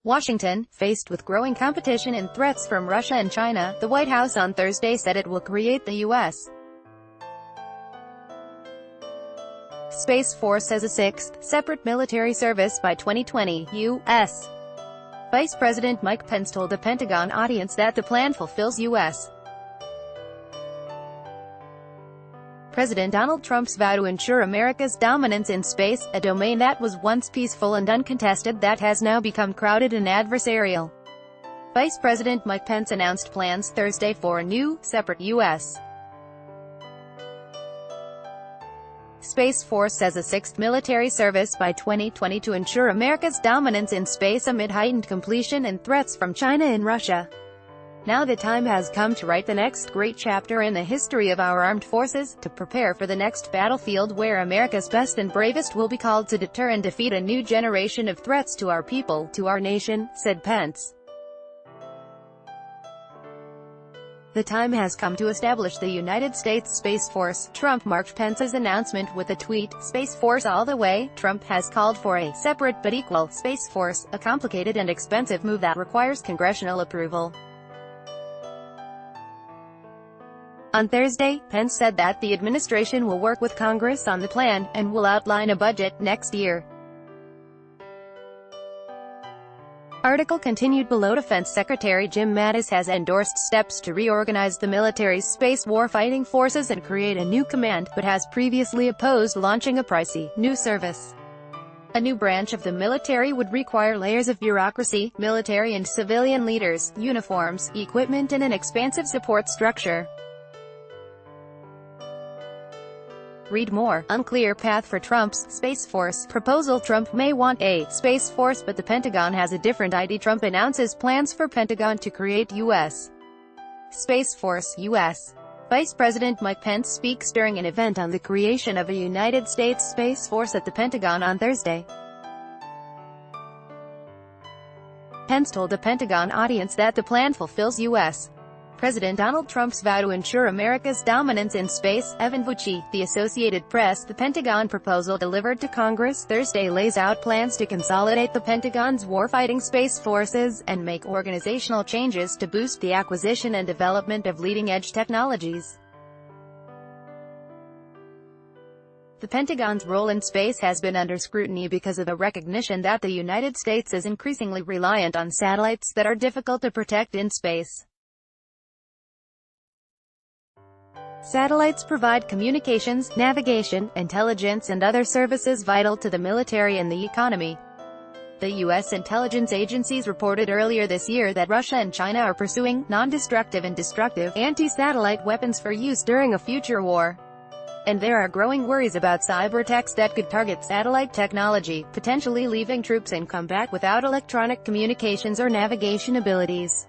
Washington, faced with growing competition and threats from Russia and China, the White House on Thursday said it will create the U.S. Space Force as a sixth, separate military service by 2020, U.S. Vice President Mike Pence told a Pentagon audience that the plan fulfills U.S. President Donald Trump's vow to ensure America's dominance in space, a domain that was once peaceful and uncontested that has now become crowded and adversarial. Vice President Mike Pence announced plans Thursday for a new, separate U.S. Space Force as a sixth military service by 2020 to ensure America's dominance in space amid heightened competition and threats from China and Russia. Now the time has come to write the next great chapter in the history of our armed forces, to prepare for the next battlefield where America's best and bravest will be called to deter and defeat a new generation of threats to our people, to our nation, said Pence. The time has come to establish the United States Space Force. Trump marked Pence's announcement with a tweet, "Space Force all the way." Trump has called for a separate but equal Space Force, a complicated and expensive move that requires congressional approval. On Thursday, Pence said that the administration will work with Congress on the plan, and will outline a budget next year. Article continued below. Defense Secretary Jim Mattis has endorsed steps to reorganize the military's space warfighting forces and create a new command, but has previously opposed launching a pricey, new service. A new branch of the military would require layers of bureaucracy, military and civilian leaders, uniforms, equipment and an expansive support structure. Read more. Unclear path for Trump's Space Force proposal. Trump may want a Space Force, but the Pentagon has a different idea. Trump announces plans for Pentagon to create U.S. Space Force. U.S. Vice President Mike Pence speaks during an event on the creation of a United States Space Force at the Pentagon on Thursday. Pence told a Pentagon audience that the plan fulfills U.S. President Donald Trump's vow to ensure America's dominance in space. Evan Vucci, The Associated Press. The Pentagon proposal delivered to Congress Thursday lays out plans to consolidate the Pentagon's warfighting space forces, and make organizational changes to boost the acquisition and development of leading-edge technologies. The Pentagon's role in space has been under scrutiny because of the recognition that the United States is increasingly reliant on satellites that are difficult to protect in space. Satellites provide communications, navigation, intelligence and other services vital to the military and the economy. The U.S. intelligence agencies reported earlier this year that Russia and China are pursuing non-destructive and destructive anti-satellite weapons for use during a future war. And there are growing worries about cyber attacks that could target satellite technology, potentially leaving troops in combat without electronic communications or navigation abilities.